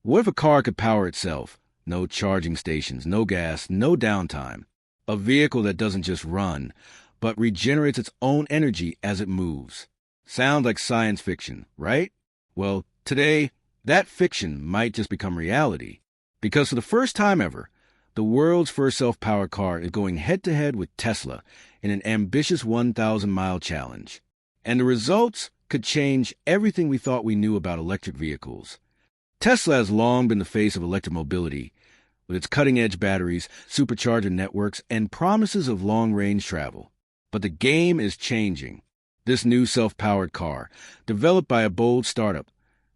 What if a car could power itself? No charging stations, no gas, no downtime. A vehicle that doesn't just run, but regenerates its own energy as it moves. Sounds like science fiction, right? Well, today, that fiction might just become reality. Because for the first time ever, the world's first self-powered car is going head-to-head with Tesla in an ambitious 1,000-mile challenge. And the results could change everything we thought we knew about electric vehicles. Tesla has long been the face of electric mobility, with its cutting-edge batteries, supercharger networks, and promises of long-range travel. But the game is changing. This new self-powered car, developed by a bold startup,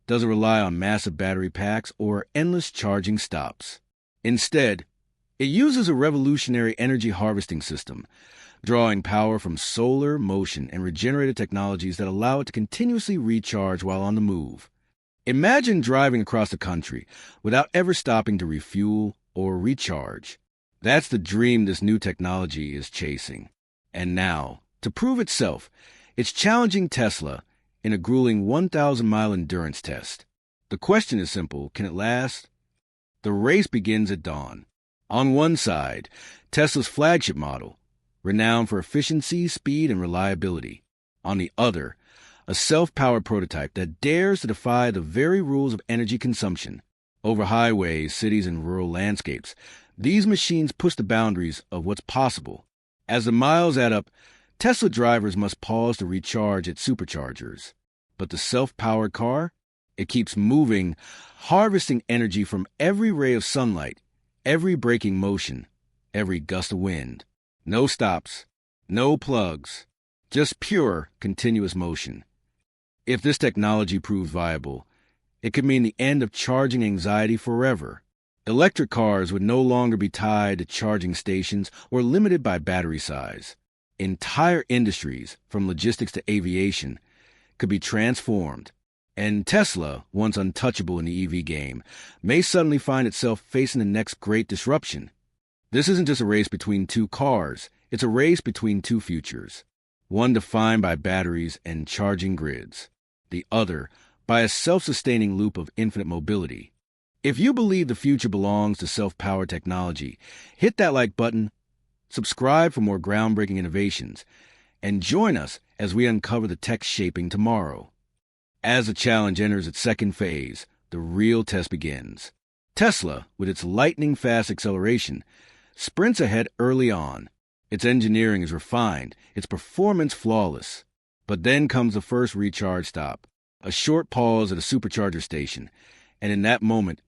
doesn't rely on massive battery packs or endless charging stops. Instead, it uses a revolutionary energy harvesting system, drawing power from solar, motion, and regenerative technologies that allow it to continuously recharge while on the move. Imagine driving across the country without ever stopping to refuel or recharge. That's the dream this new technology is chasing. And now, to prove itself, it's challenging Tesla in a grueling 1,000-mile endurance test. The question is simple: can it last? The race begins at dawn. On one side, Tesla's flagship model, renowned for efficiency, speed, and reliability. On the other, a self-powered prototype that dares to defy the very rules of energy consumption. Over highways, cities, and rural landscapes, these machines push the boundaries of what's possible. As the miles add up, Tesla drivers must pause to recharge at superchargers. But the self-powered car? It keeps moving, harvesting energy from every ray of sunlight, every braking motion, every gust of wind. No stops, no plugs, just pure, continuous motion. If this technology proves viable, it could mean the end of charging anxiety forever. Electric cars would no longer be tied to charging stations or limited by battery size. Entire industries, from logistics to aviation, could be transformed. And Tesla, once untouchable in the EV game, may suddenly find itself facing the next great disruption. This isn't just a race between two cars, it's a race between two futures. One defined by batteries and charging grids, the other by a self-sustaining loop of infinite mobility. If you believe the future belongs to self-powered technology, hit that like button, subscribe for more groundbreaking innovations, and join us as we uncover the tech shaping tomorrow. As the challenge enters its second phase, the real test begins. Tesla, with its lightning-fast acceleration, sprints ahead early on. Its engineering is refined, its performance flawless. But then comes the first recharge stop, a short pause at a supercharger station, and in that moment,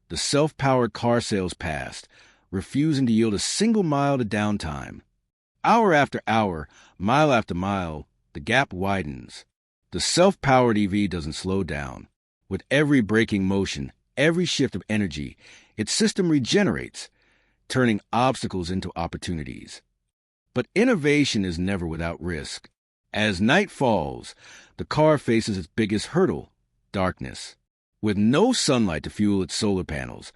the self-powered car sails past, refusing to yield a single mile to downtime. Hour after hour, mile after mile, the gap widens. The self-powered EV doesn't slow down. With every braking motion, every shift of energy, its system regenerates, turning obstacles into opportunities. But innovation is never without risk. As night falls, the car faces its biggest hurdle: darkness. With no sunlight to fuel its solar panels,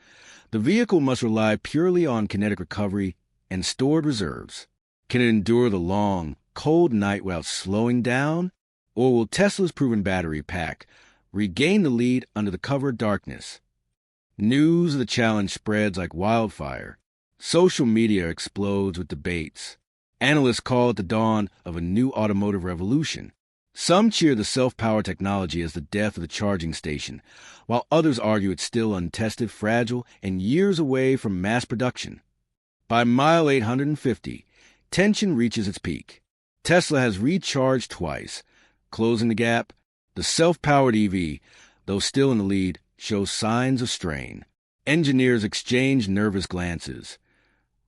the vehicle must rely purely on kinetic recovery and stored reserves. Can it endure the long, cold night without slowing down? Or will Tesla's proven battery pack regain the lead under the cover of darkness? News of the challenge spreads like wildfire. Social media explodes with debates. Analysts call it the dawn of a new automotive revolution. Some cheer the self-powered technology as the death of the charging station, while others argue it's still untested, fragile, and years away from mass production. By mile 850, tension reaches its peak. Tesla has recharged twice, closing the gap. The self-powered EV, though still in the lead, shows signs of strain. Engineers exchange nervous glances.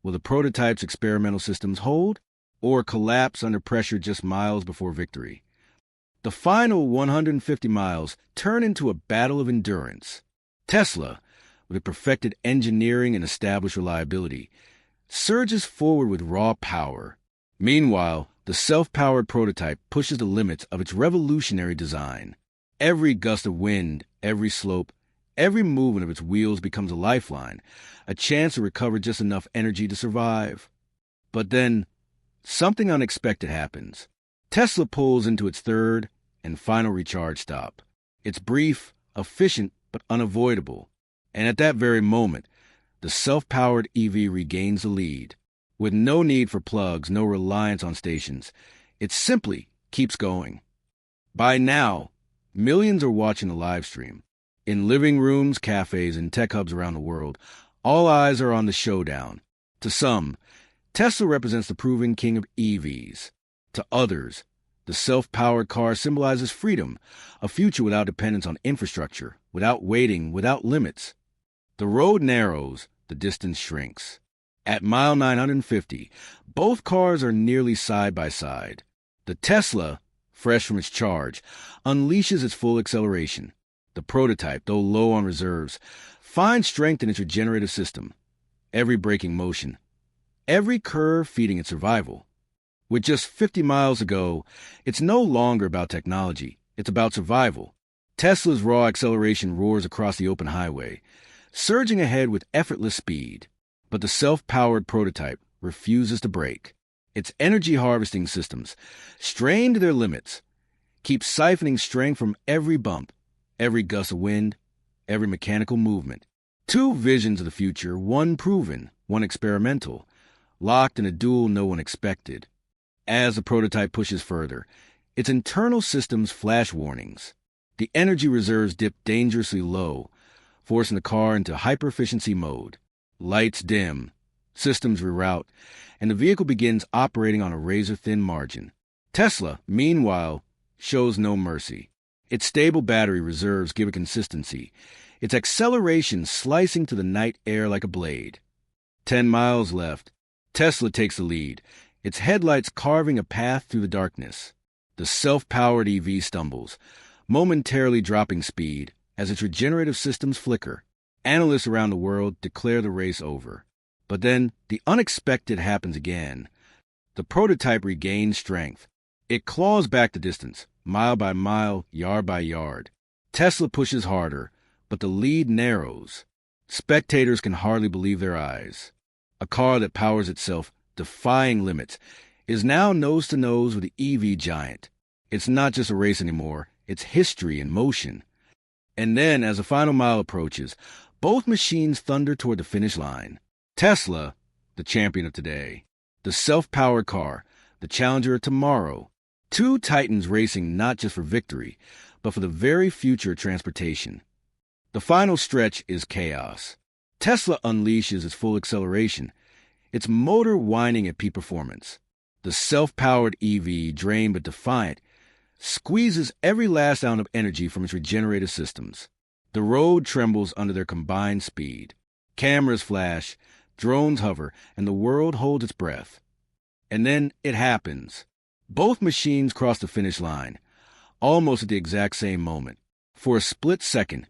Will the prototype's experimental systems hold, or collapse under pressure just miles before victory? The final 150 miles turn into a battle of endurance. Tesla, with perfected engineering and established reliability, surges forward with raw power. Meanwhile, the self-powered prototype pushes the limits of its revolutionary design. Every gust of wind, every slope, every movement of its wheels becomes a lifeline, a chance to recover just enough energy to survive. But then, something unexpected happens. Tesla pulls into its third and final recharge stop. It's brief, efficient, but unavoidable. And at that very moment, the self-powered EV regains the lead. With no need for plugs, no reliance on stations, it simply keeps going. By now, millions are watching the live stream. In living rooms, cafes, and tech hubs around the world, all eyes are on the showdown. To some, Tesla represents the proven king of EVs. To others, the self-powered car symbolizes freedom, a future without dependence on infrastructure, without waiting, without limits. The road narrows, the distance shrinks. At mile 950, both cars are nearly side by side. The Tesla, fresh from its charge, unleashes its full acceleration. The prototype, though low on reserves, finds strength in its regenerative system. Every braking motion, every curve feeding its survival. With just 50 miles to go, it's no longer about technology. It's about survival. Tesla's raw acceleration roars across the open highway, surging ahead with effortless speed. But the self-powered prototype refuses to brake. Its energy harvesting systems, strained to their limits, keep siphoning strength from every bump, every gust of wind, every mechanical movement. Two visions of the future, one proven, one experimental, locked in a duel no one expected. As the prototype pushes further, its internal systems flash warnings. The energy reserves dip dangerously low, forcing the car into hyper-efficiency mode. Lights dim, systems reroute, and the vehicle begins operating on a razor-thin margin. Tesla, meanwhile, shows no mercy. Its stable battery reserves give it consistency, its acceleration slicing to the night air like a blade. 10 miles left. Tesla takes the lead, its headlights carving a path through the darkness. The self-powered EV stumbles, momentarily dropping speed as its regenerative systems flicker. Analysts around the world declare the race over. But then the unexpected happens again. The prototype regains strength. It claws back the distance, mile by mile, yard by yard. Tesla pushes harder, but the lead narrows. Spectators can hardly believe their eyes. A car that powers itself, defying limits, is now nose-to-nose with the EV giant. It's not just a race anymore, it's history in motion. And then, as the final mile approaches, both machines thunder toward the finish line. Tesla, the champion of today. The self-powered car, the challenger of tomorrow. Two titans racing not just for victory, but for the very future of transportation. The final stretch is chaos. Tesla unleashes its full acceleration, its motor whining at peak performance. The self-powered EV, drained but defiant, squeezes every last ounce of energy from its regenerative systems. The road trembles under their combined speed. Cameras flash, drones hover, and the world holds its breath. And then it happens. Both machines cross the finish line, almost at the exact same moment. For a split second,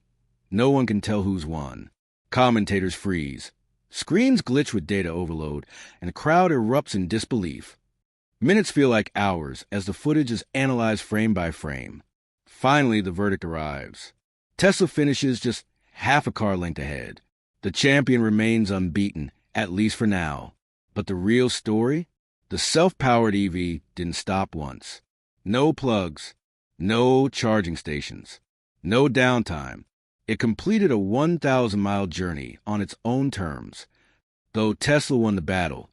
no one can tell who's won. Commentators freeze. Screens glitch with data overload, and the crowd erupts in disbelief. Minutes feel like hours as the footage is analyzed frame by frame. Finally, the verdict arrives. Tesla finishes just half a car length ahead. The champion remains unbeaten, at least for now. But the real story? The self-powered EV didn't stop once. No plugs, no charging stations, no downtime. It completed a 1,000-mile journey on its own terms. Though Tesla won the battle,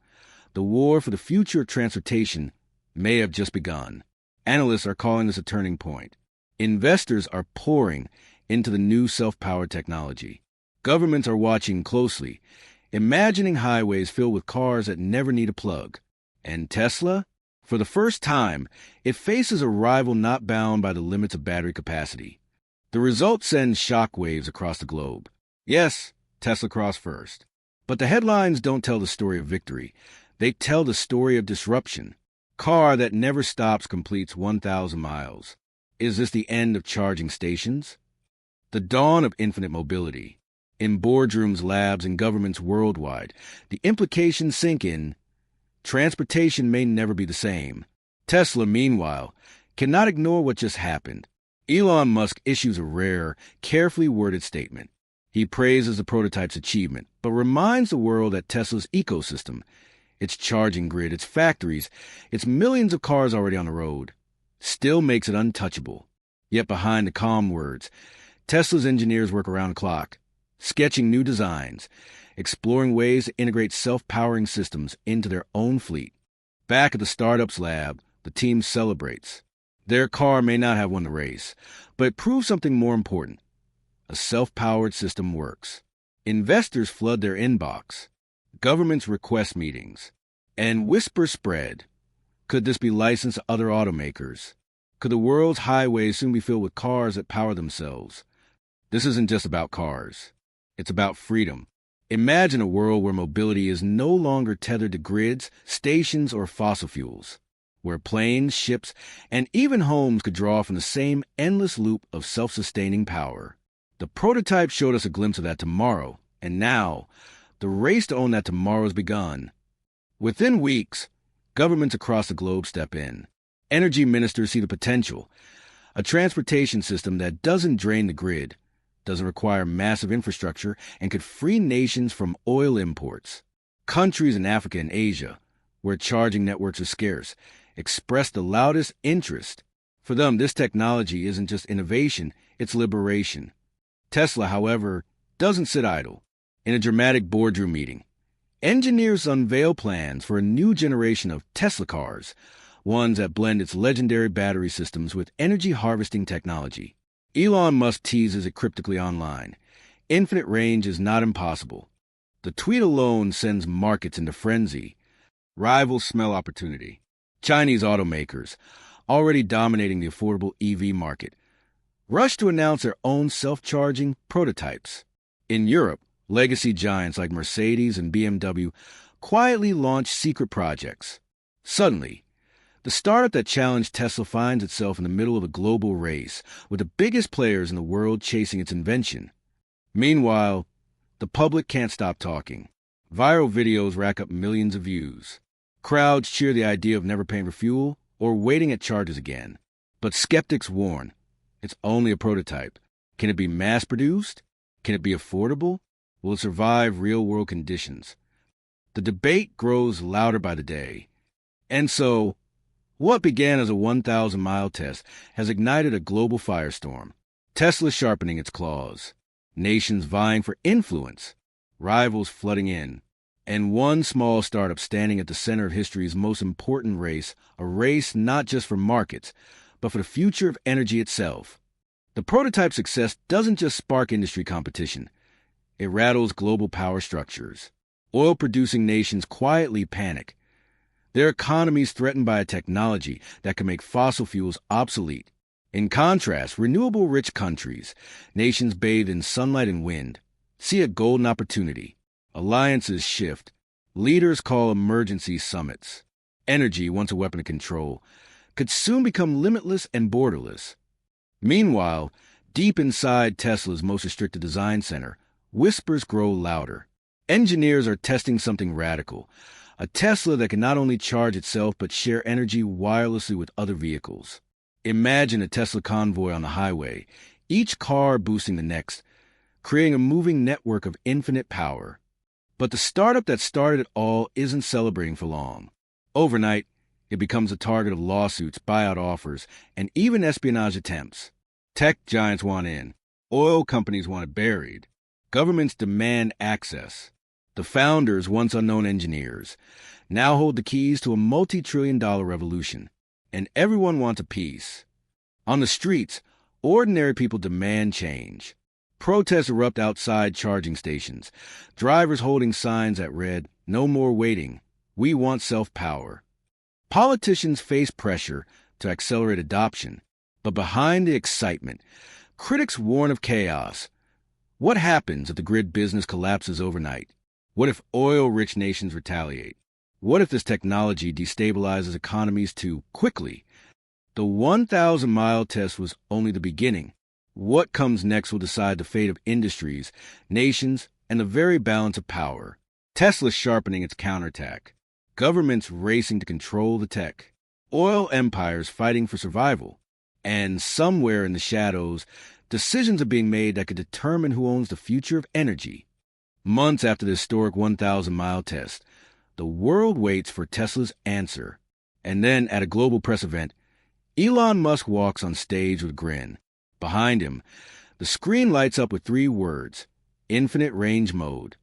the war for the future of transportation may have just begun. Analysts are calling this a turning point. Investors are pouring into the new self-powered technology. Governments are watching closely, imagining highways filled with cars that never need a plug. And Tesla? For the first time, it faces a rival not bound by the limits of battery capacity. The result sends shockwaves across the globe. Yes, Tesla crossed first. But the headlines don't tell the story of victory. They tell the story of disruption. Car that never stops completes 1,000 miles. Is this the end of charging stations? The dawn of infinite mobility. In boardrooms, labs, and governments worldwide, the implications sink in. Transportation may never be the same. Tesla, meanwhile, cannot ignore what just happened. Elon Musk issues a rare, carefully worded statement. He praises the prototype's achievement, but reminds the world that Tesla's ecosystem, its charging grid, its factories, its millions of cars already on the road, still makes it untouchable. Yet behind the calm words, Tesla's engineers work around the clock. sketching new designs, exploring ways to integrate self-powering systems into their own fleet. Back at the startup's lab, the team celebrates. Their car may not have won the race, but it proves something more important. A self-powered system works. Investors flood their inbox. Governments request meetings. And whispers spread. Could this be licensed to other automakers? Could the world's highways soon be filled with cars that power themselves? This isn't just about cars. It's about freedom. Imagine a world where mobility is no longer tethered to grids, stations, or fossil fuels, where planes, ships, and even homes could draw from the same endless loop of self-sustaining power. The prototype showed us a glimpse of that tomorrow, and now, the race to own that tomorrow has begun. Within weeks, governments across the globe step in. Energy ministers see the potential. A transportation system that doesn't drain the grid, doesn't require massive infrastructure, and could free nations from oil imports. Countries in Africa and Asia, where charging networks are scarce, express the loudest interest. For them, this technology isn't just innovation, it's liberation. Tesla, however, doesn't sit idle. In a dramatic boardroom meeting, engineers unveil plans for a new generation of Tesla cars, ones that blend its legendary battery systems with energy harvesting technology. Elon Musk teases it cryptically online. Infinite range is not impossible. The tweet alone sends markets into frenzy. Rivals smell opportunity. Chinese automakers, already dominating the affordable EV market, rush to announce their own self-charging prototypes. In Europe, legacy giants like Mercedes and BMW quietly launch secret projects. Suddenly, the startup that challenged Tesla finds itself in the middle of a global race, with the biggest players in the world chasing its invention. Meanwhile, the public can't stop talking. Viral videos rack up millions of views. Crowds cheer the idea of never paying for fuel or waiting at charges again. But skeptics warn, it's only a prototype. Can it be mass-produced? Can it be affordable? Will it survive real-world conditions? The debate grows louder by the day. And so, what began as a 1,000-mile test has ignited a global firestorm. Tesla sharpening its claws. Nations vying for influence. Rivals flooding in. And one small startup standing at the center of history's most important race, a race not just for markets, but for the future of energy itself. The prototype success doesn't just spark industry competition. It rattles global power structures. Oil-producing nations quietly panic. Their economies threatened by a technology that can make fossil fuels obsolete. In contrast, renewable-rich countries, nations bathed in sunlight and wind, see a golden opportunity. Alliances shift. Leaders call emergency summits. Energy, once a weapon of control, could soon become limitless and borderless. Meanwhile, deep inside Tesla's most restricted design center, whispers grow louder. Engineers are testing something radical. A Tesla that can not only charge itself but share energy wirelessly with other vehicles. Imagine a Tesla convoy on the highway, each car boosting the next, creating a moving network of infinite power. But the startup that started it all isn't celebrating for long. Overnight, it becomes a target of lawsuits, buyout offers, and even espionage attempts. Tech giants want in. Oil companies want it buried. Governments demand access. The founders, once unknown engineers, now hold the keys to a multi-trillion-dollar revolution. And everyone wants a piece. On the streets, ordinary people demand change. Protests erupt outside charging stations, drivers holding signs that read, "No more waiting. We want self-power." Politicians face pressure to accelerate adoption, but behind the excitement, critics warn of chaos. What happens if the grid business collapses overnight? What if oil-rich nations retaliate? What if this technology destabilizes economies too quickly? The 1,000-mile test was only the beginning. What comes next will decide the fate of industries, nations, and the very balance of power. Tesla sharpening its counterattack. Governments racing to control the tech. Oil empires fighting for survival. And somewhere in the shadows, decisions are being made that could determine who owns the future of energy. Months after the historic 1,000-mile test, the world waits for Tesla's answer. And then, at a global press event, Elon Musk walks on stage with a grin. Behind him, the screen lights up with 3 words: infinite range mode.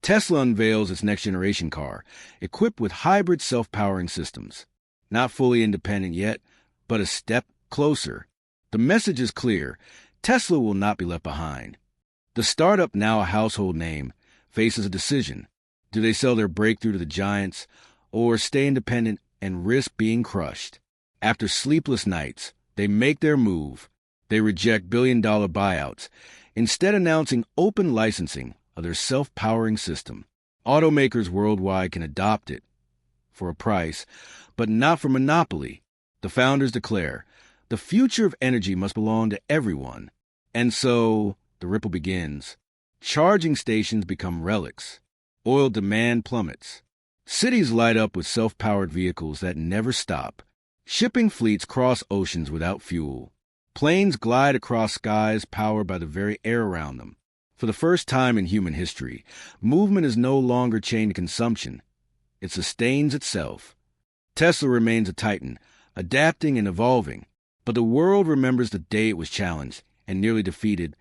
Tesla unveils its next-generation car, equipped with hybrid self-powering systems. Not fully independent yet, but a step closer. The message is clear. Tesla will not be left behind. The startup, now a household name, faces a decision. Do they sell their breakthrough to the giants, or stay independent and risk being crushed? After sleepless nights, they make their move. They reject billion-dollar buyouts, instead announcing open licensing of their self-powering system. Automakers worldwide can adopt it for a price, but not for monopoly. The founders declare, the future of energy must belong to everyone. And so, the ripple begins. Charging stations become relics. Oil demand plummets. Cities light up with self-powered vehicles that never stop. Shipping fleets cross oceans without fuel. Planes glide across skies powered by the very air around them. For the first time in human history, movement is no longer chained to consumption. It sustains itself. Tesla remains a titan, adapting and evolving. But the world remembers the day it was challenged and nearly defeated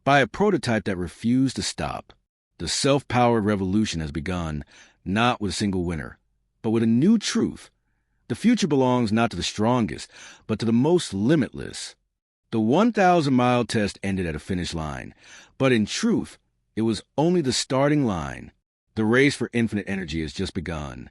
by a prototype that refused to stop. The self-powered revolution has begun, not with a single winner, but with a new truth. The future belongs not to the strongest, but to the most limitless. The 1,000-mile test ended at a finish line, but in truth, it was only the starting line. The race for infinite energy has just begun.